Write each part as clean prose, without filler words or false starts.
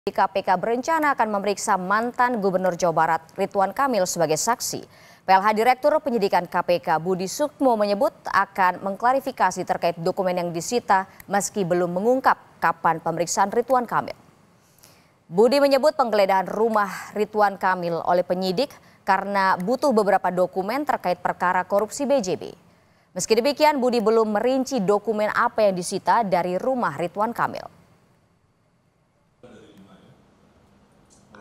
KPK berencana akan memeriksa mantan Gubernur Jawa Barat Ridwan Kamil sebagai saksi. PLH Direktur Penyidikan KPK Budi Sukmo menyebut akan mengklarifikasi terkait dokumen yang disita meski belum mengungkap kapan pemeriksaan Ridwan Kamil. Budi menyebut penggeledahan rumah Ridwan Kamil oleh penyidik karena butuh beberapa dokumen terkait perkara korupsi BJB. Meski demikian, Budi belum merinci dokumen apa yang disita dari rumah Ridwan Kamil.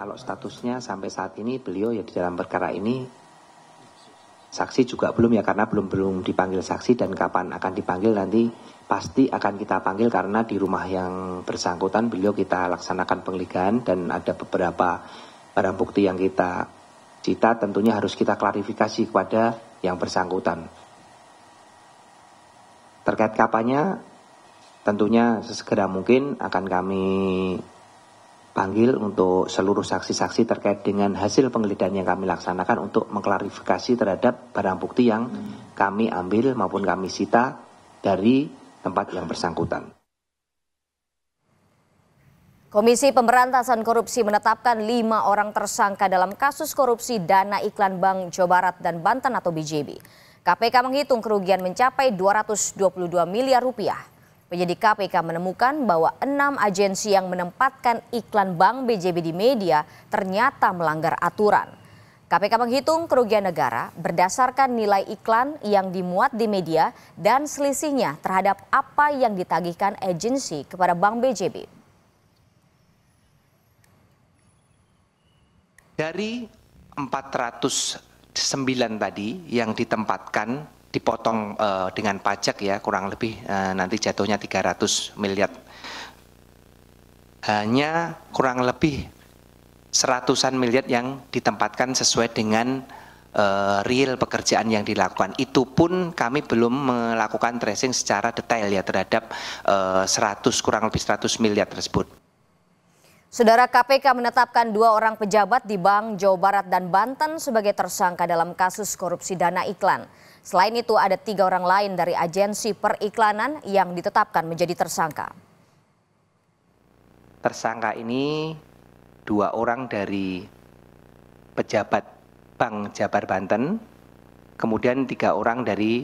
Kalau statusnya sampai saat ini beliau ya di dalam perkara ini saksi juga belum ya, karena belum dipanggil saksi, dan kapan akan dipanggil nanti pasti akan kita panggil karena di rumah yang bersangkutan beliau kita laksanakan penggeledahan dan ada beberapa barang bukti yang kita cita, tentunya harus kita klarifikasi kepada yang bersangkutan. Terkait kapannya tentunya sesegera mungkin akan kami panggil untuk seluruh saksi-saksi terkait dengan hasil penggeledahan yang kami laksanakan untuk mengklarifikasi terhadap barang bukti yang kami ambil maupun kami sita dari tempat yang bersangkutan. Komisi Pemberantasan Korupsi menetapkan 5 orang tersangka dalam kasus korupsi dana iklan Bank Jawa Barat dan Banten atau BJB. KPK menghitung kerugian mencapai 222 miliar rupiah. Penyidik KPK menemukan bahwa 6 agensi yang menempatkan iklan Bank BJB di media ternyata melanggar aturan. KPK menghitung kerugian negara berdasarkan nilai iklan yang dimuat di media dan selisihnya terhadap apa yang ditagihkan agensi kepada Bank BJB. Dari 409 tadi yang ditempatkan dipotong dengan pajak ya, kurang lebih nanti jatuhnya 300 miliar. Hanya kurang lebih seratusan miliar yang ditempatkan sesuai dengan real pekerjaan yang dilakukan. Itu pun kami belum melakukan tracing secara detail ya terhadap kurang lebih 100 miliar tersebut. Saudara, KPK menetapkan 2 orang pejabat di Bank Jawa Barat dan Banten sebagai tersangka dalam kasus korupsi dana iklan. Selain itu ada 3 orang lain dari agensi periklanan yang ditetapkan menjadi tersangka. Tersangka ini 2 orang dari pejabat Bank Jabar Banten, kemudian 3 orang dari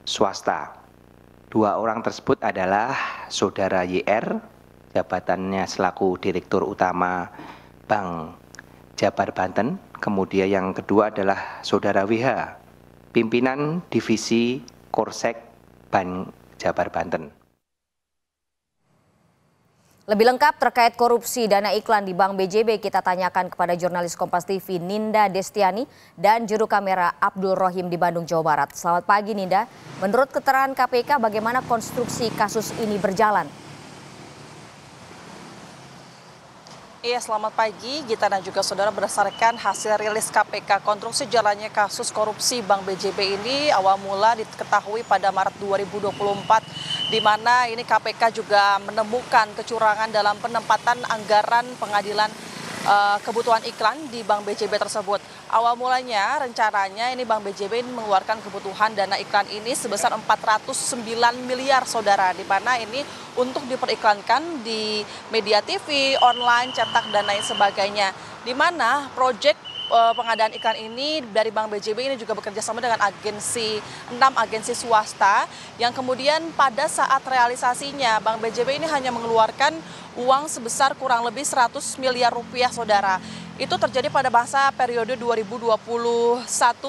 swasta. 2 orang tersebut adalah Saudara YR, jabatannya selaku Direktur Utama Bank Jabar Banten, kemudian yang kedua adalah Saudara WH, pimpinan divisi Korsek Bank Jabar Banten. Lebih lengkap terkait korupsi dana iklan di Bank BJB kita tanyakan kepada jurnalis Kompas TV Ninda Destiani dan juru kamera Abdul Rohim di Bandung, Jawa Barat. Selamat pagi Ninda, menurut keterangan KPK bagaimana konstruksi kasus ini berjalan? Iya, selamat pagi Gita dan juga saudara. Berdasarkan hasil rilis KPK, konstruksi jalannya kasus korupsi Bank BJB ini awal mula diketahui pada Maret 2024, di mana ini KPK juga menemukan kecurangan dalam penempatan anggaran pengadilan kebutuhan iklan di Bank BJB tersebut. Awal mulanya rencananya ini Bank BJB mengeluarkan kebutuhan dana iklan ini sebesar 409 miliar saudara, di mana ini untuk diperiklankan di media TV, online, cetak dan lain sebagainya. Di mana proyek pengadaan iklan ini dari Bank BJB ini juga bekerja sama dengan 6 agensi swasta yang kemudian pada saat realisasinya Bank BJB ini hanya mengeluarkan uang sebesar kurang lebih 100 miliar rupiah saudara. Itu terjadi pada masa periode 2021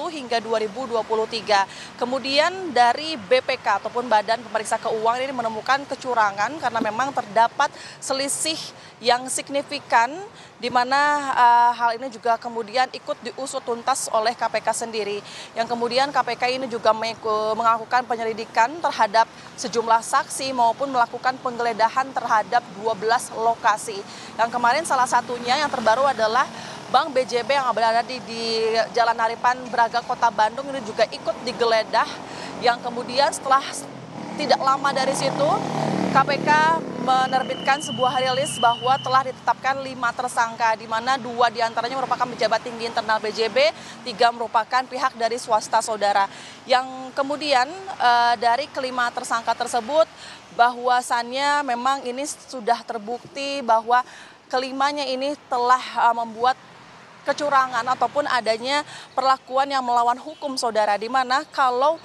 hingga 2023. Kemudian dari BPK ataupun Badan Pemeriksa Keuangan ini menemukan kecurangan karena memang terdapat selisih yang signifikan, di mana hal ini juga kemudian ikut diusut tuntas oleh KPK sendiri. Yang kemudian KPK ini juga melakukan penyelidikan terhadap sejumlah saksi maupun melakukan penggeledahan terhadap 12 lokasi. Yang kemarin salah satunya yang terbaru adalah Bank BJB yang berada di Jalan Haripan Braga, Kota Bandung ini juga ikut digeledah, yang kemudian setelah tidak lama dari situ KPK menerbitkan sebuah rilis bahwa telah ditetapkan 5 tersangka, di mana 2 diantaranya merupakan pejabat tinggi internal BJB, 3 merupakan pihak dari swasta saudara. Yang kemudian dari kelima tersangka tersebut bahwasannya memang ini sudah terbukti bahwa kelimanya ini telah membuat kecurangan ataupun adanya perlakuan yang melawan hukum, saudara, di mana kalau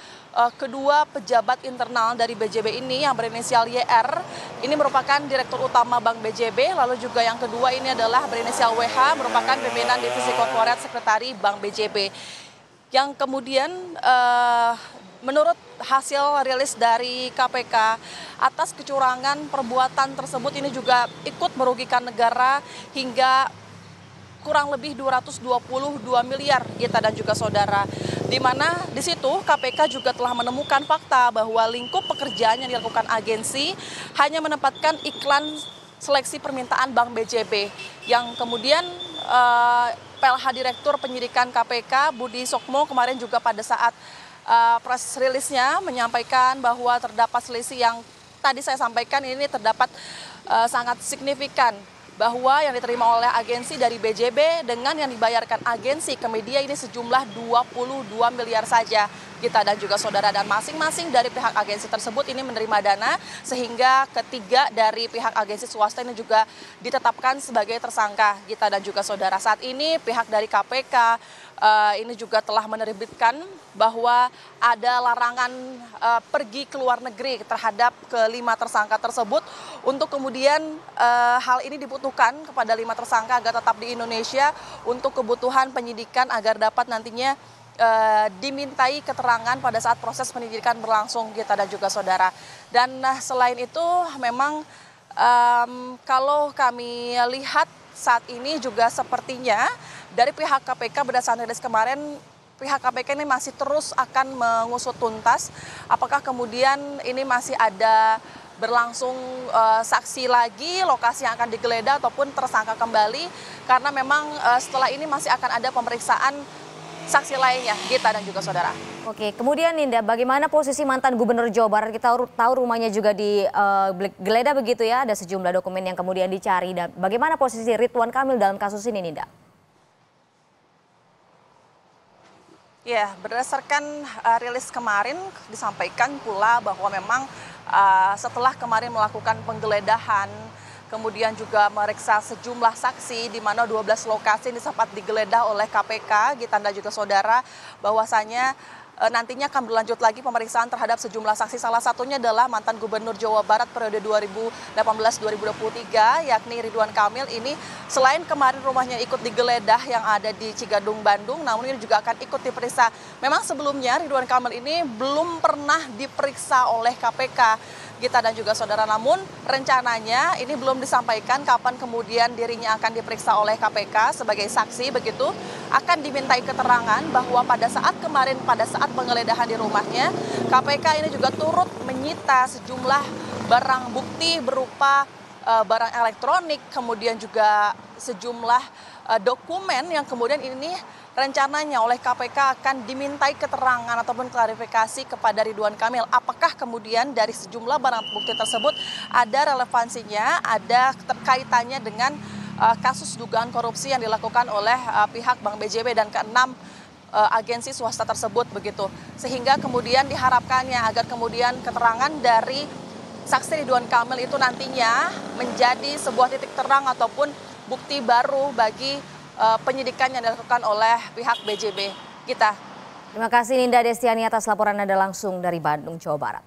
kedua pejabat internal dari BJB ini yang berinisial YR ini merupakan Direktur Utama Bank BJB, lalu juga yang kedua ini adalah berinisial WH merupakan pimpinan Divisi Korporat Sekretari Bank BJB, yang kemudian menurut hasil rilis dari KPK atas kecurangan perbuatan tersebut ini juga ikut merugikan negara hingga kurang lebih 222 miliar, Gita dan juga saudara. Di mana di situ KPK juga telah menemukan fakta bahwa lingkup pekerjaan yang dilakukan agensi hanya menempatkan iklan seleksi permintaan Bank BJB, yang kemudian PLH Direktur Penyidikan KPK Budi Sukmo kemarin juga pada saat press release-nya menyampaikan bahwa terdapat selisih yang tadi saya sampaikan ini terdapat sangat signifikan, bahwa yang diterima oleh agensi dari BJB dengan yang dibayarkan agensi ke media ini sejumlah 22 miliar saja, Gita dan juga saudara, dan masing-masing dari pihak agensi tersebut ini menerima dana sehingga ketiga dari pihak agensi swasta ini juga ditetapkan sebagai tersangka, Gita dan juga saudara. Saat ini pihak dari KPK ini juga telah menerbitkan bahwa ada larangan pergi ke luar negeri terhadap kelima tersangka tersebut, untuk kemudian hal ini dibutuhkan kepada 5 tersangka agar tetap di Indonesia untuk kebutuhan penyidikan agar dapat nantinya dimintai keterangan pada saat proses penyidikan berlangsung, Gita dan juga saudara. Dan selain itu memang kalau kami lihat saat ini juga sepertinya dari pihak KPK berdasarkan rilis kemarin, pihak KPK ini masih terus akan mengusut tuntas apakah kemudian ini masih ada berlangsung saksi lagi, lokasi yang akan digeledah ataupun tersangka kembali, karena memang setelah ini masih akan ada pemeriksaan saksi lainnya, Gita dan juga saudara. Oke, kemudian Ninda, bagaimana posisi mantan Gubernur Jawa Barat? Kita tahu rumahnya juga digeledah begitu ya, ada sejumlah dokumen yang kemudian dicari. Dan bagaimana posisi Ridwan Kamil dalam kasus ini, Ninda? Ya, berdasarkan rilis kemarin disampaikan pula bahwa memang setelah kemarin melakukan penggeledahan, kemudian juga meriksa sejumlah saksi di mana 12 lokasi ini sempat digeledah oleh KPK, Gita dan juga saudara, bahwasanya nantinya akan berlanjut lagi pemeriksaan terhadap sejumlah saksi. Salah satunya adalah mantan Gubernur Jawa Barat periode 2018-2023, yakni Ridwan Kamil. Ini selain kemarin rumahnya ikut digeledah yang ada di Cigadung, Bandung, namun ini juga akan ikut diperiksa. Memang sebelumnya Ridwan Kamil ini belum pernah diperiksa oleh KPK, Gita dan juga saudara, namun rencananya ini belum disampaikan kapan kemudian dirinya akan diperiksa oleh KPK sebagai saksi, begitu akan dimintai keterangan bahwa pada saat kemarin, pada saat penggeledahan di rumahnya, KPK ini juga turut menyita sejumlah barang bukti berupa barang elektronik, kemudian juga sejumlah dokumen yang kemudian ini rencananya oleh KPK akan dimintai keterangan ataupun klarifikasi kepada Ridwan Kamil. Apakah kemudian dari sejumlah barang bukti tersebut ada relevansinya, ada terkaitannya dengan kasus dugaan korupsi yang dilakukan oleh pihak Bank BJB dan ke-6 agensi swasta tersebut, begitu. Sehingga kemudian diharapkannya agar kemudian keterangan dari saksi Ridwan Kamil itu nantinya menjadi sebuah titik terang ataupun bukti baru bagi penyidikan yang dilakukan oleh pihak BJB. Kita. Terima kasih Ninda Destiani atas laporan Anda langsung dari Bandung, Jawa Barat.